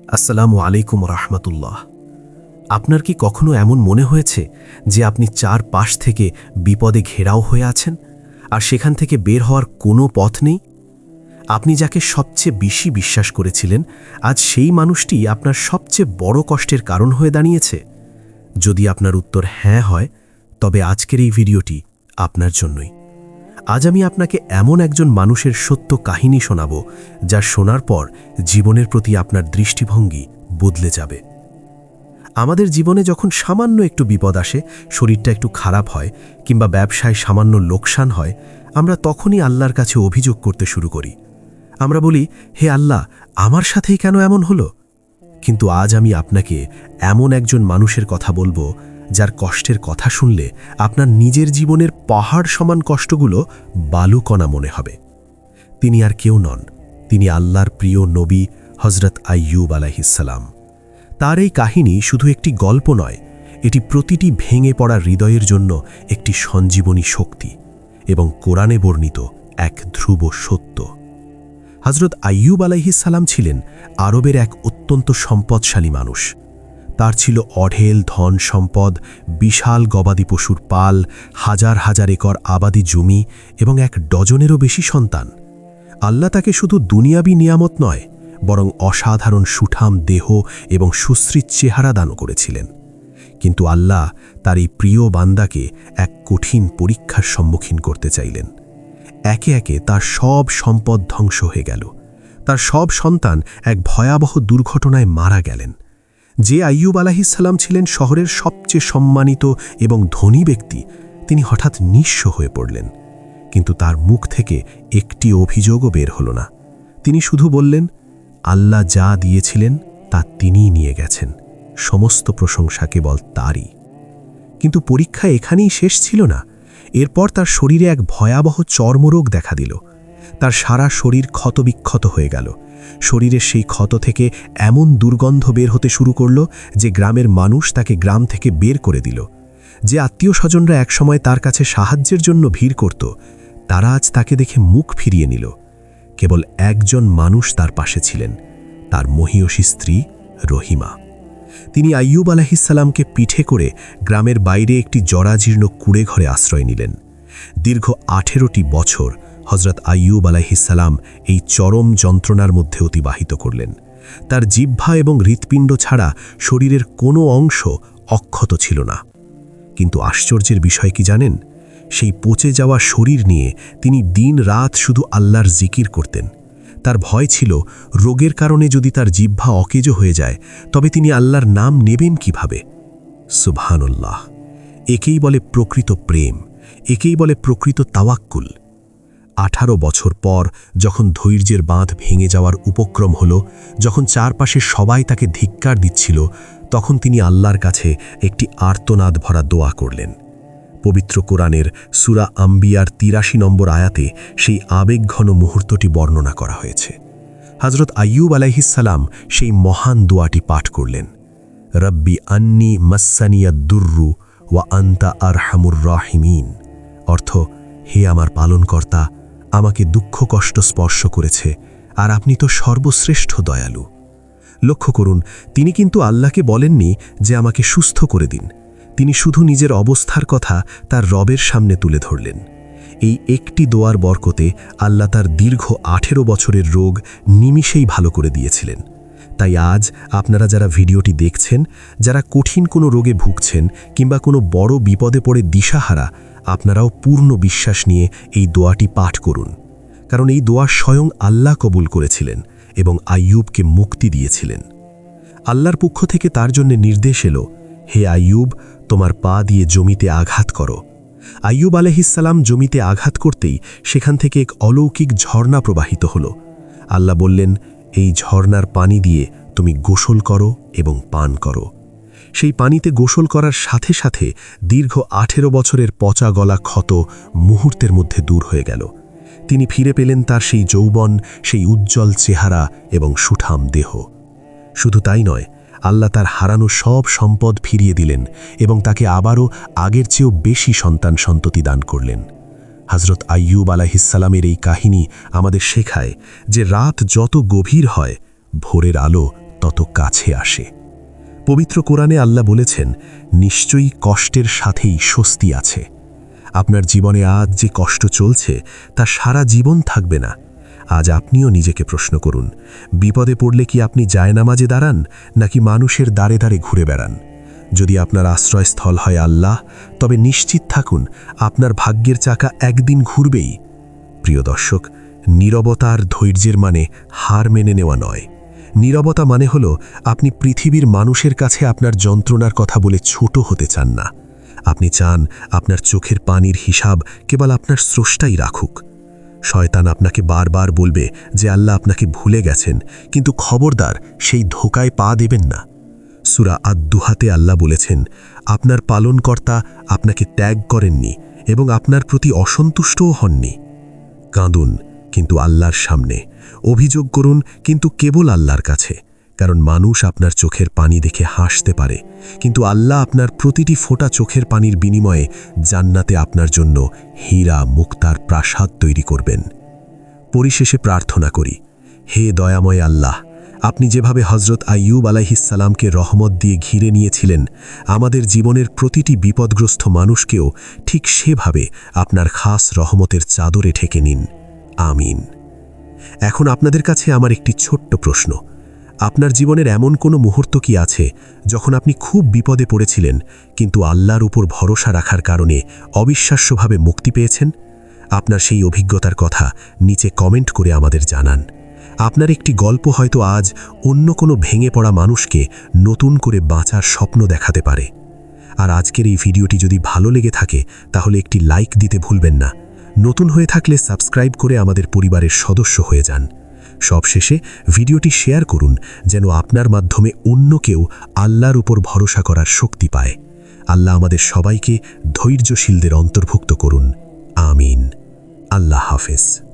আসসালামু আলাইকুম রাহমাতুল্লাহ। আপনার কি কখনো এমন মনে হয়েছে যে আপনি চারপাশ থেকে বিপদে ঘেরাও হয়ে আছেন আর সেখান থেকে বের হওয়ার কোনো পথ নেই? আপনি যাকে সবচেয়ে বেশি বিশ্বাস করেছিলেন, আজ সেই মানুষটি আপনার সবচেয়ে বড় কষ্টের কারণ হয়ে দাঁড়িয়েছে? যদি আপনার উত্তর হ্যাঁ হয়, তবে আজকের এই ভিডিওটি আপনার জন্যই। আজ আমি আপনাকে এমন একজন মানুষের সত্য কাহিনী শোনাব, যা শোনার পর জীবনের প্রতি আপনার দৃষ্টিভঙ্গি বদলে যাবে। আমাদের জীবনে যখন সামান্য একটু বিপদ আসে, শরীরটা একটু খারাপ হয় কিংবা ব্যবসায় সামান্য লোকসান হয়, আমরা তখনই আল্লাহর কাছে অভিযোগ করতে শুরু করি। আমরা বলি, হে আল্লাহ, আমার সাথেই কেন এমন হলো? কিন্তু আজ আমি আপনাকে এমন একজন মানুষের কথা বলবো, যার কষ্টের কথা শুনলে আপনার নিজের জীবনের পাহাড় সমান কষ্টগুলো বালুকণা মনে হবে। তিনি আর কেউ নন, তিনি আল্লাহর প্রিয় নবী হযরত আইয়ুব আলাইহিসসালাম। তার এই কাহিনী শুধু একটি গল্প নয়, এটি প্রতিটি ভেঙে পড়া হৃদয়ের জন্য একটি সঞ্জীবনী শক্তি এবং কোরআনে বর্ণিত এক ধ্রুব সত্য। হযরত আইয়ুব আলাইহিসসালাম ছিলেন আরবের এক অত্যন্ত সম্পদশালী মানুষ। তার ছিল অঢেল ধন সম্পদ, বিশাল গবাদি পশুর পাল, হাজার হাজার একর আবাদি জমি এবং এক ডজনেরও বেশি সন্তান। আল্লাহ তাকে শুধু দুনিয়াবি নিয়ামত নয়, বরং অসাধারণ সুঠাম দেহ এবং সুশ্রী চেহারা দান করেছিলেন। কিন্তু আল্লাহ তার এই প্রিয় বান্দাকে এক কঠিন পরীক্ষার সম্মুখীন করতে চাইলেন। একে একে তার সব সম্পদ ধ্বংস হয়ে গেল। তার সব সন্তান এক ভয়াবহ দুর্ঘটনায় মারা গেলেন। যে আইয়ুব আলাইহিসসালাম ছিলেন শহরের সবচেয়ে সম্মানিত এবং ধনী ব্যক্তি, তিনি হঠাৎ নিঃস্ব হয়ে পড়লেন। কিন্তু তার মুখ থেকে একটি অভিযোগও বের হল না। তিনি শুধু বললেন, আল্লাহ যা দিয়েছিলেন তা তিনিই নিয়ে গেছেন, সমস্ত প্রশংসা কেবল তারই। কিন্তু পরীক্ষা এখানেই শেষ ছিল না। এরপর তার শরীরে এক ভয়াবহ চর্মরোগ দেখা দিল। তার সারা শরীর ক্ষতবিক্ষত হয়ে গেল। শরীরের সেই ক্ষত থেকে এমন দুর্গন্ধ বের হতে শুরু করল যে গ্রামের মানুষ তাকে গ্রাম থেকে বের করে দিল। যে আত্মীয় স্বজনরা একসময় তার কাছে সাহায্যের জন্য ভিড় করত, তারা আজ তাকে দেখে মুখ ফিরিয়ে নিল। কেবল একজন মানুষ তার পাশে ছিলেন, তার মহিয়সী স্ত্রী রহিমা। তিনি আইয়ুব আলাইহিসসালামকে পিঠে করে গ্রামের বাইরে একটি জরাজীর্ণ কুঁড়ে ঘরে আশ্রয় নিলেন। দীর্ঘ 18টি বছর হযরত আইয়ুব আলাইহিসসালাম এই চরম যন্ত্রণার মধ্যে অতিবাহিত করলেন। তার জিহ্বা এবং হৃৎপিণ্ড ছাড়া শরীরের কোনো অংশ অক্ষত ছিল না। কিন্তু আশ্চর্যের বিষয় কি জানেন? সেই পচে যাওয়া শরীর নিয়ে তিনি দিন রাত শুধু আল্লাহর জিকির করতেন। তার ভয় ছিল, রোগের কারণে যদি তার জিহ্বা অকেজো হয়ে যায়, তবে তিনি আল্লাহর নাম নেবেন কিভাবে? সুবহানাল্লাহ! একেই বলে প্রকৃত প্রেম, একেই বলে প্রকৃত তাওয়াক্কুল। 18 বছর পর যখন ধৈর্যের বাঁধ ভেঙে যাওয়ার উপক্রম হল, যখন চারপাশে সবাই তাকে ধিক্কার দিচ্ছিল, তখন তিনি আল্লাহর কাছে একটি আর্তনাদ ভরা দোয়া করলেন। পবিত্র কোরআনের সূরা আম্বিয়ার 83 নম্বর আয়াতে সেই আবেগঘন মুহূর্তটি বর্ণনা করা হয়েছে। হযরত আইয়ুব আলাইহিসসালাম সেই মহান দোয়াটি পাঠ করলেন, রব্বি আন্নি মাসসানিয়াদ দুররু ওয়া আনতা আরহামুর রাহিমিন। অর্থ, হে আমার পালনকর্তা, আমাকে দুঃখ কষ্ট স্পর্শ করেছে, আর আপনি তো সর্বশ্রেষ্ঠ দয়ালু। লক্ষ্য করুন, তিনি কিন্তু আল্লাহকে বলেননি যে আমাকে সুস্থ করে দিন। তিনি শুধু নিজের অবস্থার কথা তার রবের সামনে তুলে ধরলেন। এই একটি দোয়ার বরকতে আল্লাহ তার দীর্ঘ 18 বছরের রোগ নিমিষেই ভালো করে দিয়েছিলেন। তাই আজ আপনারা যারা ভিডিওটি দেখছেন, যারা কঠিন কোনো রোগে ভুগছেন কিংবা কোনো বড় বিপদে পড়ে দিশাহারা, আপনারাও পূর্ণ বিশ্বাস নিয়ে এই দোয়াটি পাঠ করুন। কারণ এই দোয়া স্বয়ং আল্লাহ কবুল করেছিলেন এবং আইয়ুবকে মুক্তি দিয়েছিলেন। আল্লাহর পক্ষ থেকে তার জন্য নির্দেশ এলো, হে আইয়ুব, তোমার পা দিয়ে জমিতে আঘাত করো। আইয়ুব আলাইহিসসালাম জমিতে আঘাত করতেই সেখান থেকে এক অলৌকিক ঝর্ণা প্রবাহিত হল। আল্লাহ বললেন, এই ঝর্ণার পানি দিয়ে তুমি গোসল করো এবং পান করো। সেই পানিতে গোসল করার সাথে সাথে দীর্ঘ 18 বছরের পচা গলা ক্ষত মুহূর্তের মধ্যে দূর হয়ে গেল। তিনি ফিরে পেলেন তার সেই যৌবন, সেই উজ্জ্বল চেহারা এবং সুঠাম দেহ। শুধু তাই নয়, আল্লাহ তার হারানো সব সম্পদ ফিরিয়ে দিলেন এবং তাকে আবারও আগের চেয়েও বেশি সন্তান সন্ততি দান করলেন। হযরত আইয়ুব আলাইহিসসালামের এই কাহিনী আমাদের শেখায় যে রাত যত গভীর হয়, ভোরের আলো তত কাছে আসে। পবিত্র কোরআনে আল্লাহ বলেছেন, নিশ্চয়ই কষ্টের সাথেই স্বস্তি আছে। আপনার জীবনে আজ যে কষ্ট চলছে তা সারা জীবন থাকবে না। আজ আপনিও নিজেকে প্রশ্ন করুন, বিপদে পড়লে কি আপনি জায়নামাজে দাঁড়ান নাকি মানুষের দ্বারে দ্বারে ঘুরে বেড়ান? যদি আপনার আশ্রয়স্থল হয় আল্লাহ, তবে নিশ্চিত থাকুন আপনার ভাগ্যের চাকা একদিন ঘুরবেই। প্রিয় দর্শক, নীরবতা আর ধৈর্যের মানে হার মেনে নেওয়া নয়। নীরবতা মানে হল আপনি পৃথিবীর মানুষের কাছে আপনার যন্ত্রণার কথা বলে ছোট হতে চান না। আপনি চান আপনার চোখের পানির হিসাব কেবল আপনার স্রষ্টাই রাখুক। শয়তান আপনাকে বারবার বলবে যে আল্লাহ আপনাকে ভুলে গেছেন, কিন্তু খবরদার সেই ধোকায় পা দেবেন না। সূরা আদ-দুহাতে আল্লাহ বলেছেন, আপনার পালনকর্তা আপনাকে ত্যাগ করেননি এবং আপনার প্রতি অসন্তুষ্টও হননি। কাঁদুন, কিন্তু আল্লাহর সামনে। অভিযোগ করুন, কিন্তু কেবল আল্লাহর কাছে। কারণ মানুষ আপনার চোখের পানি দেখে হাসতে পারে, কিন্তু আল্লাহ আপনার প্রতিটি ফোঁটা চোখের পানির বিনিময়ে জান্নাতে আপনার জন্য হীরা মুক্তার প্রাসাদ তৈরি করবেন। পরিশেষে প্রার্থনা করি, হে দয়াময় আল্লাহ, আপনি যেভাবে হযরত আইয়ুব আলাইহিসসালামকে রহমত দিয়ে ঘিরে নিয়েছিলেন, আমাদের জীবনের প্রতিটি বিপদগ্রস্ত মানুষকেও ঠিক সেভাবে আপনার খাস রহমতের চাদরে ঢেকে নিন। আমিন। এখন আপনাদের কাছে আমার একটি ছোট্ট প্রশ্ন। আপনার জীবনের এমন কোনো মুহূর্ত কি আছে যখন আপনি খুব বিপদে পড়েছিলেন, কিন্তু আল্লাহর উপর ভরসা রাখার কারণে অবিশ্বাস্যভাবে মুক্তি পেয়েছেন? আপনার সেই অভিজ্ঞতার কথা নিচে কমেন্ট করে আমাদের জানান। আপনার একটি গল্প হয়তো আজ অন্য কোনো ভেঙে পড়া মানুষকে নতুন করে বাঁচার স্বপ্ন দেখাতে পারে। আর আজকের এই ভিডিওটি যদি ভালো লেগে থাকে তাহলে একটি লাইক দিতে ভুলবেন না। নতুন হয়ে থাকলে সাবস্ক্রাইব করে আমাদের পরিবারের সদস্য হয়ে যান। সবশেষে ভিডিওটি শেয়ার করুন, যেন আপনার মাধ্যমে অন্য কেউ আল্লাহর উপর ভরসা করার শক্তি পায়। আল্লাহ আমাদের সবাইকে ধৈর্যশীলদের অন্তর্ভুক্ত করুন। আমিন। আল্লাহ হাফেজ।